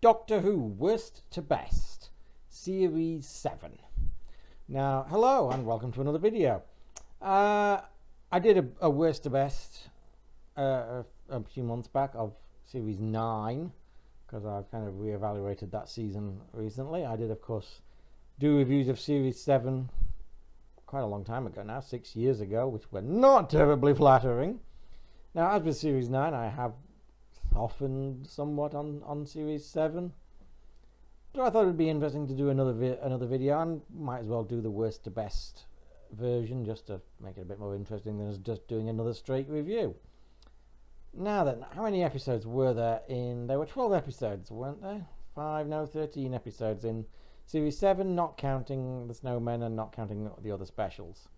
Doctor Who Worst to Best, Series 7. Now, hello and welcome to another video. I did a Worst to Best a few months back of Series 9 because I've kind of reevaluated that season recently. I did, of course, do reviews of Series 7 quite a long time ago now, 6 years ago, which were not terribly flattering. Now, as with Series 9, I have softened somewhat on Series 7. So I thought it would be interesting to do another video, and might as well do the worst to best version just to make it a bit more interesting than just doing another straight review. Now then, how many episodes were there in... There were 12 episodes, weren't there? 13 episodes in Series 7, not counting the Snowmen and not counting the other specials.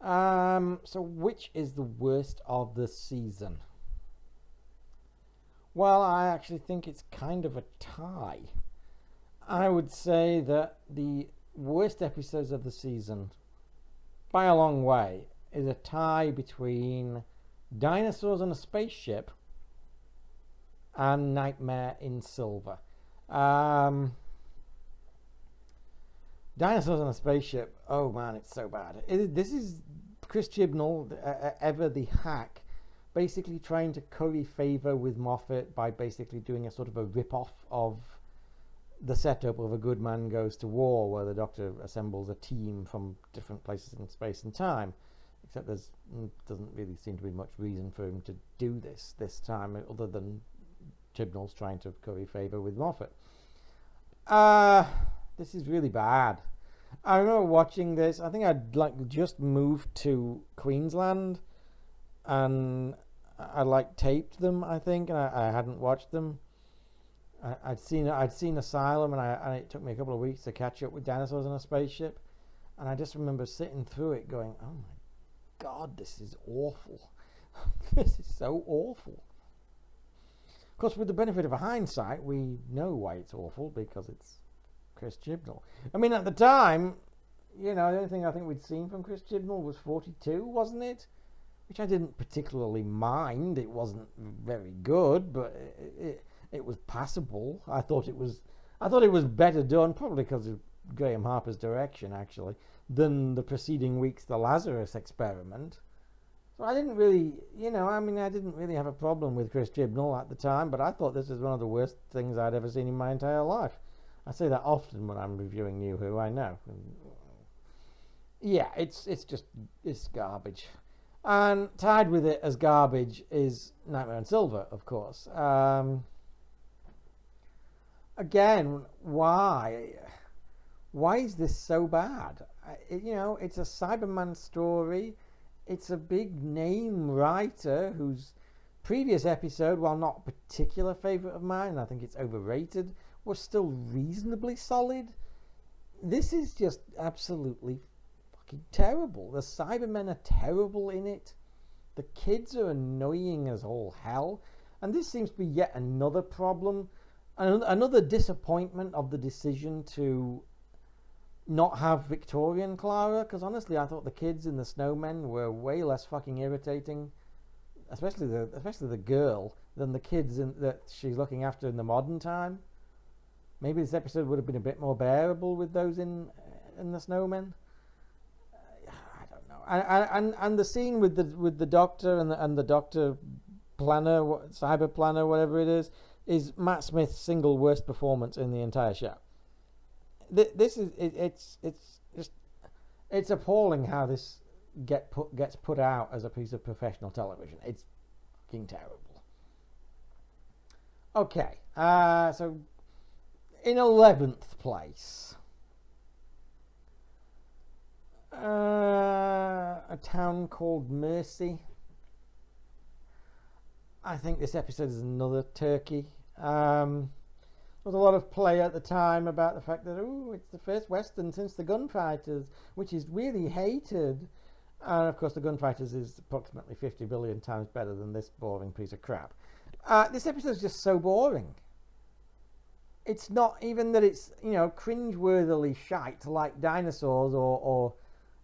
So which is the worst of the season? Well, I actually think it's kind of a tie. I would say that the worst episodes of the season, by a long way, is a tie between Dinosaurs on a Spaceship and Nightmare in Silver. Dinosaurs on a Spaceship, oh man, it's so bad. This is Chris Chibnall, ever the hack, basically trying to curry favour with Moffat by basically doing a sort of a rip-off of the setup of A Good Man Goes to War, where the Doctor assembles a team from different places in space and time, except there doesn't really seem to be much reason for him to do this time, other than Chibnall's trying to curry favour with Moffat. This is really bad. I remember watching this. I think I'd just moved to Queensland, and I taped them, I think, and I hadn't watched them. I'd seen Asylum, and it took me a couple of weeks to catch up with Dinosaurs on a Spaceship, and I just remember sitting through it going, oh my god, this is awful. This is so awful. Of course, with the benefit of hindsight, we know why it's awful, because it's Chris Chibnall. I mean, at the time, the only thing I think we'd seen from Chris Chibnall was 42, wasn't it? Which I didn't particularly mind. It wasn't very good, but it was passable. I thought it was better done, probably because of Graham Harper's direction, actually, than the preceding week's The Lazarus Experiment. So I didn't really, I didn't really have a problem with Chris Chibnall at the time, but I thought this was one of the worst things I'd ever seen in my entire life. I say that often when I'm reviewing New Who, I know. Yeah, it's garbage. And tied with it as garbage is Nightmare in Silver, of course. Again, why? Why is this so bad? It's a Cyberman story. It's a big name writer whose previous episode, while not a particular favourite of mine, I think it's overrated, was still reasonably solid. This is just absolutely fucking terrible. The Cybermen are terrible in it. The kids are annoying as all hell. And this seems to be yet another problem. Another disappointment of the decision to not have Victorian Clara, because honestly I thought the kids in the Snowmen were way less fucking irritating, especially the girl, than the kids that she's looking after in the modern time. Maybe this episode would have been a bit more bearable with those in the Snowmen. I don't know. And the scene with the Doctor and the Doctor planner, cyber planner, whatever it is Matt Smith's single worst performance in the entire show. It's appalling how this gets put out as a piece of professional television. It's fucking terrible. Okay, so in 11th place, A Town Called Mercy. I think this episode is another turkey. There was a lot of play at the time about the fact that, it's the first Western since the Gunfighters, which is really hated. And of course, the Gunfighters is approximately 50 billion times better than this boring piece of crap. This episode is just so boring. It's not even that it's, cringe-worthily shite like Dinosaurs or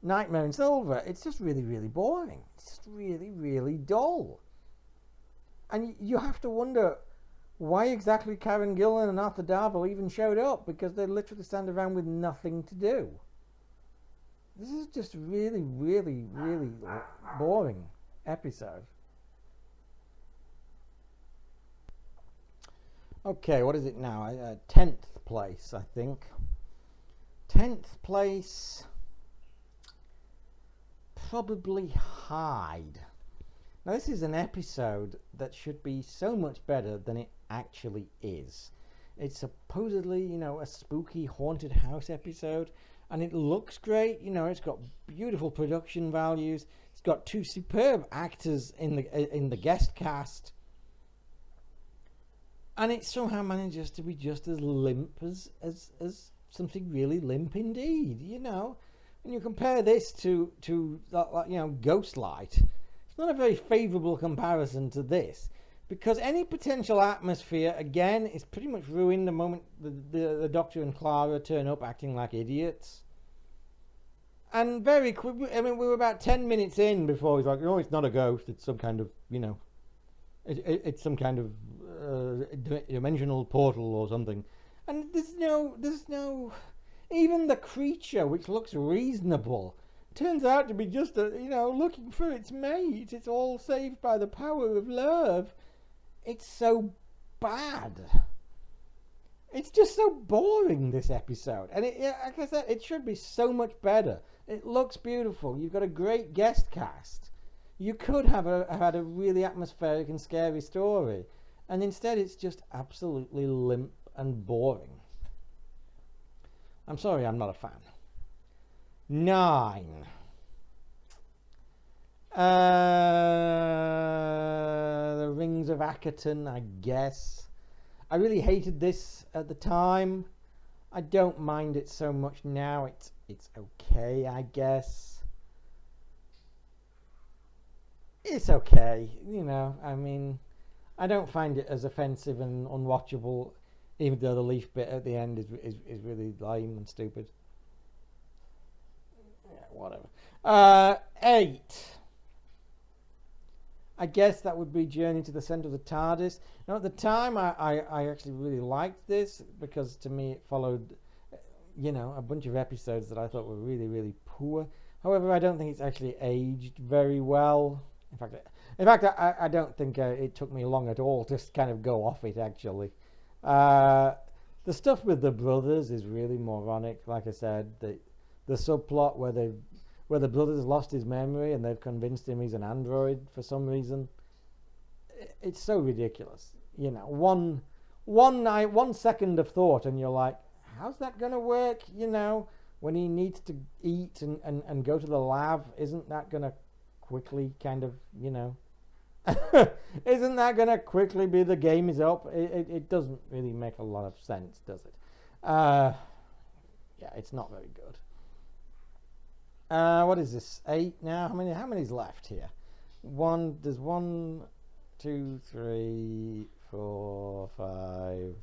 Nightmare in Silver. It's just really, really boring. It's just really, really dull. And you have to wonder, why exactly Karen Gillan and Arthur Darvill even showed up, because they literally stand around with nothing to do. This is just really, really, really boring episode. Okay, what is it now? 10th place, I think. 10th place, probably Hyde. Now, this is an episode that should be so much better than it actually is. It's supposedly, a spooky haunted house episode, and it looks great. It's got beautiful production values. It's got two superb actors in the guest cast. And it somehow manages to be just as limp as something really limp indeed. When you compare this to Ghostlight, it's not a very favourable comparison to this, because any potential atmosphere again is pretty much ruined the moment the Doctor and Clara turn up acting like idiots. And very quick, we were about 10 minutes in before he's like, "Oh, it's not a ghost. It's some kind of, it's some kind of dimensional portal or something." And there's no, even the creature, which looks reasonable, turns out to be just looking for its mate. It's all saved by the power of love. It's so bad. It's just so boring, this episode. And like I said, it should be so much better. It looks beautiful. You've got a great guest cast. You could have had a really atmospheric and scary story. And instead it's just absolutely limp and boring. I'm sorry, I'm not a fan. 9. The Rings of Akaton, I guess. I really hated this at the time. I don't mind it so much now. It's okay, I guess. It's okay, I don't find it as offensive and unwatchable, even though the leaf bit at the end is really lame and stupid. Yeah, whatever. 8. I guess that would be Journey to the Centre of the TARDIS. Now, at the time, I actually really liked this, because to me it followed, a bunch of episodes that I thought were really, really poor. However, I don't think it's actually aged very well. In fact, I don't think it took me long at all to kind of go off it, actually. The stuff with the brothers is really moronic. Like I said, the subplot where the brothers lost his memory and they've convinced him he's an android for some reason. It's so ridiculous. One second of thought and you're like, how's that going to work? When he needs to eat and go to the lab, isn't that going to quickly kind of, isn't that going to quickly be the game is up? It doesn't really make a lot of sense, does it? Yeah, it's not very good. What is this? 8 now? How many's left here? There's 1, 2, 3, 4, 5,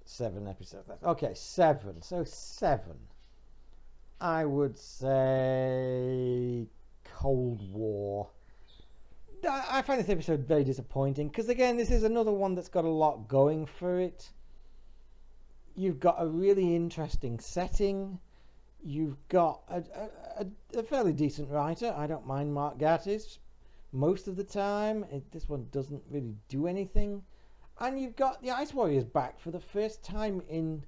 7 episodes left. Okay, 7. So 7. I would say Cold War. I find this episode very disappointing, because again, this is another one that's got a lot going for it. You've got a really interesting setting. You've got a fairly decent writer. I don't mind Mark Gatiss most of the time. This one doesn't really do anything. And you've got the Ice Warriors back for the first time in,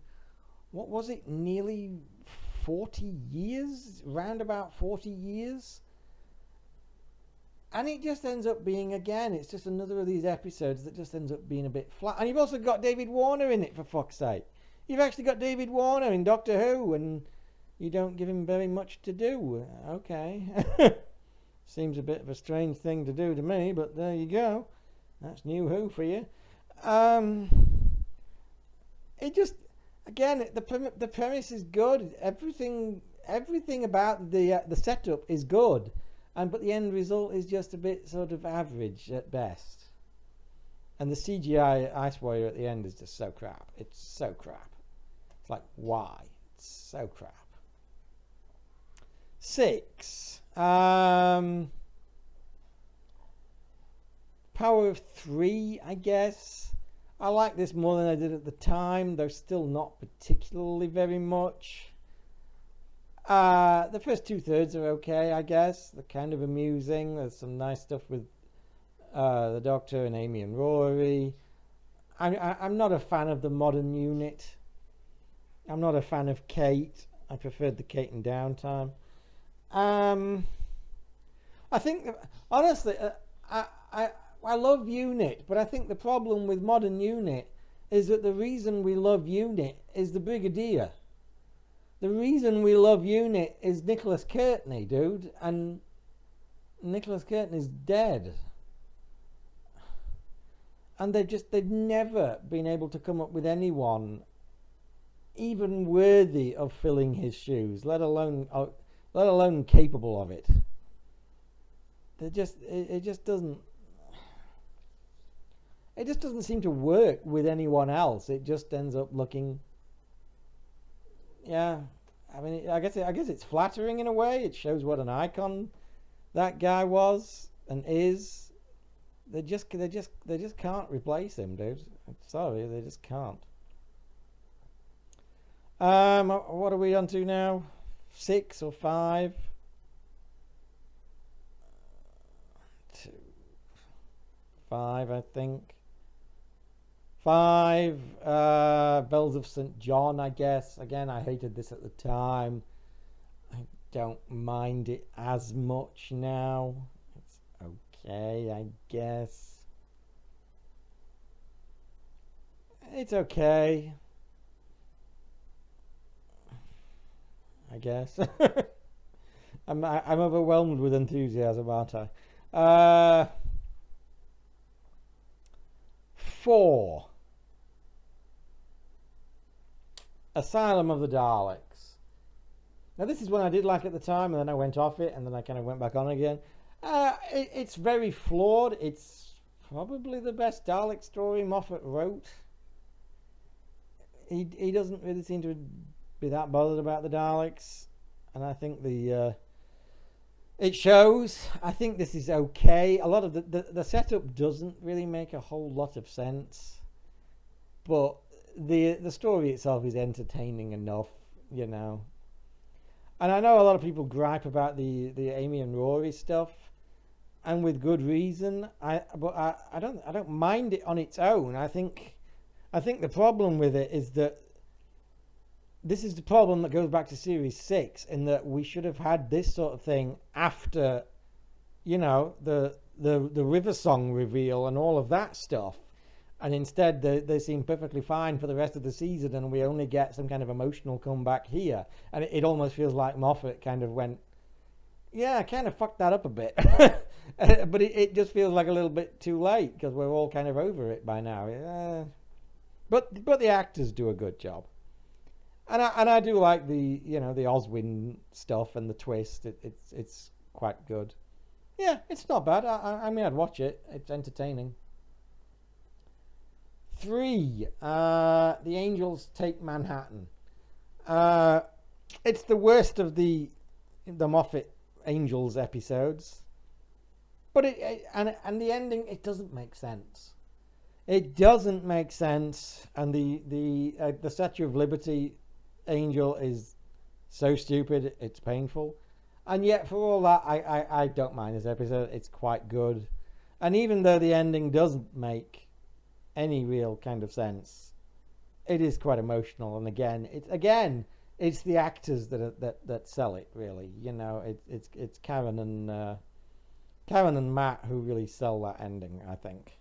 what was it, nearly 40 years? Round about 40 years? And it just ends up being, again, it's just another of these episodes that just ends up being a bit flat. And you've also got David Warner in it, for fuck's sake. You've actually got David Warner in Doctor Who, and you don't give him very much to do. Okay. Seems a bit of a strange thing to do to me, but there you go. That's New Who for you. It just, again, the premise is good. Everything about the setup is good, but the end result is just a bit sort of average at best. And the CGI Ice Warrior at the end is just so crap. It's so crap. It's like, why? It's so crap. 6. Power of three, I guess. I like this more than I did at the time, though still not particularly very much. The first 2/3 are okay, I guess. They're kind of amusing. There's some nice stuff with the Doctor and Amy and Rory. I'm not a fan of the modern unit. I'm not a fan of Kate. I preferred the Kate and Downtime. I think, honestly, I love Unit, but I think the problem with modern Unit is that the reason we love Unit is the Brigadier. The reason we love Unit is Nicholas Courtney, dude, and Nicholas Courtney's dead. And they've never been able to come up with anyone even worthy of filling his shoes, let alone capable of it. It just doesn't seem to work with anyone else. It just ends up looking, yeah. I mean, I guess it's flattering in a way. It shows what an icon that guy was and is. They just can't replace him, dude. I'm sorry, they just can't. What are we on to now? 6 or 5? 2, 5, I think. 5. Bells of St. John, I guess. Again, I hated this at the time. I don't mind it as much now. It's okay, I guess. It's okay, I guess. I'm overwhelmed with enthusiasm, aren't I? 4. Asylum of the Daleks. Now this is one I did like at the time, and then I went off it, and then I kind of went back on again. It's very flawed. It's probably the best Dalek story Moffat wrote. He doesn't really seem to be that bothered about the Daleks, and I think it shows. I think this is okay. A lot of the setup doesn't really make a whole lot of sense, but the story itself is entertaining enough, you know. And I know a lot of people gripe about the Amy and Rory stuff, and with good reason. But I don't mind it on its own. I think the problem with it is that this is the problem that goes back to Series 6, in that we should have had this sort of thing after, you know, the River Song reveal and all of that stuff. And instead they seem perfectly fine for the rest of the season, and we only get some kind of emotional comeback here. And it almost feels like Moffat kind of went, yeah, I kind of fucked that up a bit. But it just feels like a little bit too late, because we're all kind of over it by now. Yeah. But the actors do a good job. And I do like the Oswin stuff and the twist. It's quite good. Yeah, it's not bad. I mean, I'd watch it. It's entertaining. 3. The Angels Take Manhattan. It's the worst of the Moffat Angels episodes. But and the ending, it doesn't make sense. It doesn't make sense. And the Statue of Liberty Angel is so stupid, it's painful. And yet for all that, I don't mind this episode. It's quite good. And even though the ending doesn't make any real kind of sense, it is quite emotional. And again it's the actors that sell it, really. You know, it's Karen and Matt who really sell that ending, I think.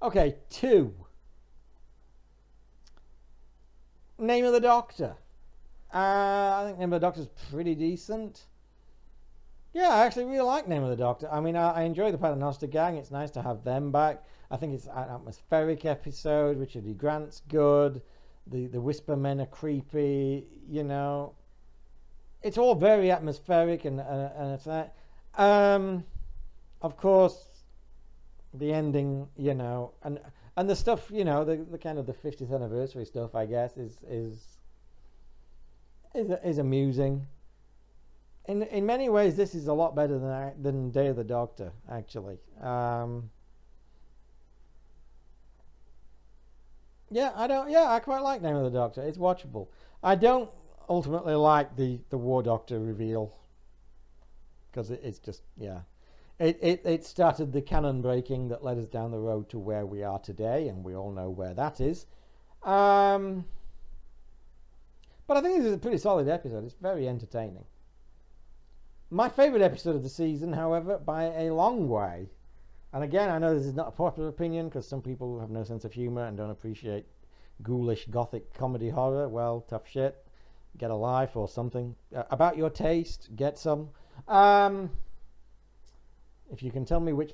Okay, 2. Name of the Doctor. I think Name of the Doctor's pretty decent. Yeah, I actually really like Name of the Doctor. I mean, I enjoy the Paternoster Gang. It's nice to have them back. I think it's an atmospheric episode. Richard E. Grant's good. The Whisper Men are creepy. You know, it's all very atmospheric and it's that. Of course, the ending. You know, and the stuff. You know, the kind of the 50th anniversary stuff, I guess, is amusing. in many ways, this is a lot better than Day of the Doctor, actually. Yeah, I quite like Name of the Doctor. It's watchable. I don't ultimately like the War Doctor reveal because it's just, yeah. It started the canon breaking that led us down the road to where we are today, and we all know where that is. But I think this is a pretty solid episode. It's very entertaining. My favourite episode of the season, however, by a long way, and again, I know this is not a popular opinion because some people have no sense of humour and don't appreciate ghoulish gothic comedy horror. Well, tough shit. Get a life or something. About your taste, get some. If you can tell me which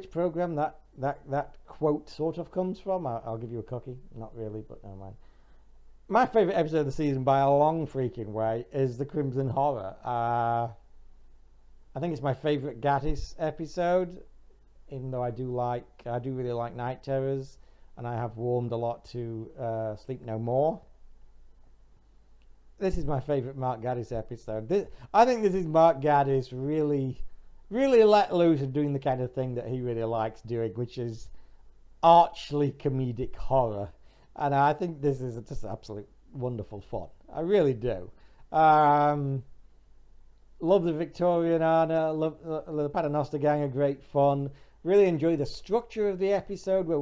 program that quote sort of comes from, I'll give you a cookie. Not really, but never mind. My favourite episode of the season by a long freaking way is the Crimson Horror. I think it's my favourite Gaddis episode, even though I do really like Night Terrors, and I have warmed a lot to Sleep No More. This is my favourite Mark Gaddis episode. I think this is Mark Gaddis really let loose and doing the kind of thing that he really likes doing, which is archly comedic horror. And I think this is just absolute wonderful fun. I really do. Love the Victorian Anna, love the Paternoster Gang are great fun. Really enjoy the structure of the episode where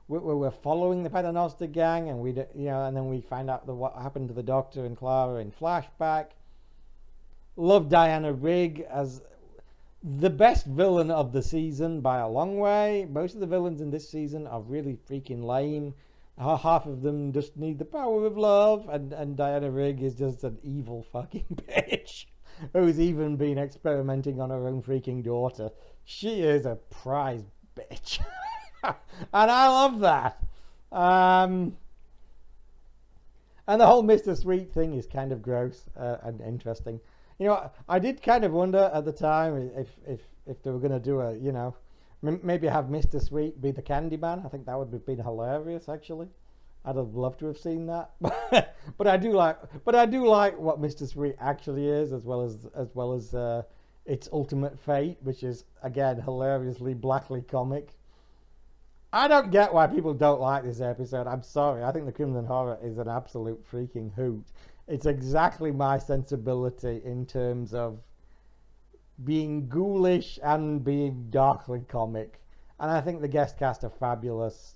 we're following the Paternoster Gang, and and then we find out what happened to the Doctor and Clara in flashback. Love Diana Rigg as the best villain of the season by a long way. Most of the villains in this season are really freaking lame. Half of them just need the power of love, and Diana Rigg is just an evil fucking bitch who's even been experimenting on her own freaking daughter. She is a prize bitch. And I love that. And the whole Mr. Sweet thing is kind of gross and interesting. You know, I did kind of wonder at the time if they were going to do maybe have Mr. Sweet be the Candyman. I think that would have been hilarious, actually. I'd have loved to have seen that. but I do like what Mr. Sweet actually is, as well as its ultimate fate, which is again hilariously blackly comic. I don't get why people don't like this episode. I'm sorry. I think the Crimson Horror is an absolute freaking hoot. It's exactly my sensibility in terms of being ghoulish and being darkly comic. And I think the guest cast are fabulous.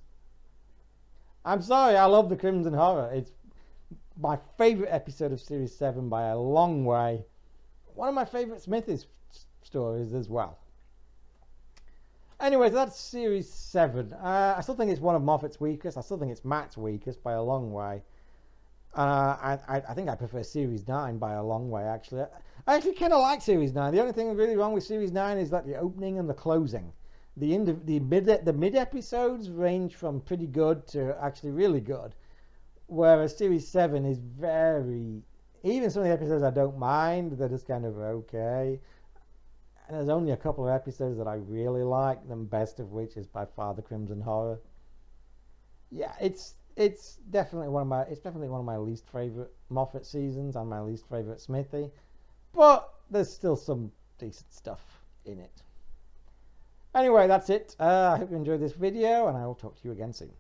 I'm sorry, I love the Crimson Horror. It's my favourite episode of Series 7 by a long way. One of my favourite Smithies stories as well. Anyway, so that's Series 7. I still think it's one of Moffat's weakest. I still think it's Matt's weakest by a long way. I think I prefer Series 9 by a long way, actually. I actually kind of like Series 9. The only thing really wrong with Series 9 is that the opening and the closing. The mid episodes range from pretty good to actually really good. Whereas Series 7 is even some of the episodes I don't mind, they're just kind of okay. And there's only a couple of episodes that I really like, the best of which is by far the Crimson Horror. Yeah, it's definitely one of my least favorite Moffat seasons and my least favorite Smithy, but there's still some decent stuff in it. Anyway, that's it. I hope you enjoyed this video, and I will talk to you again soon.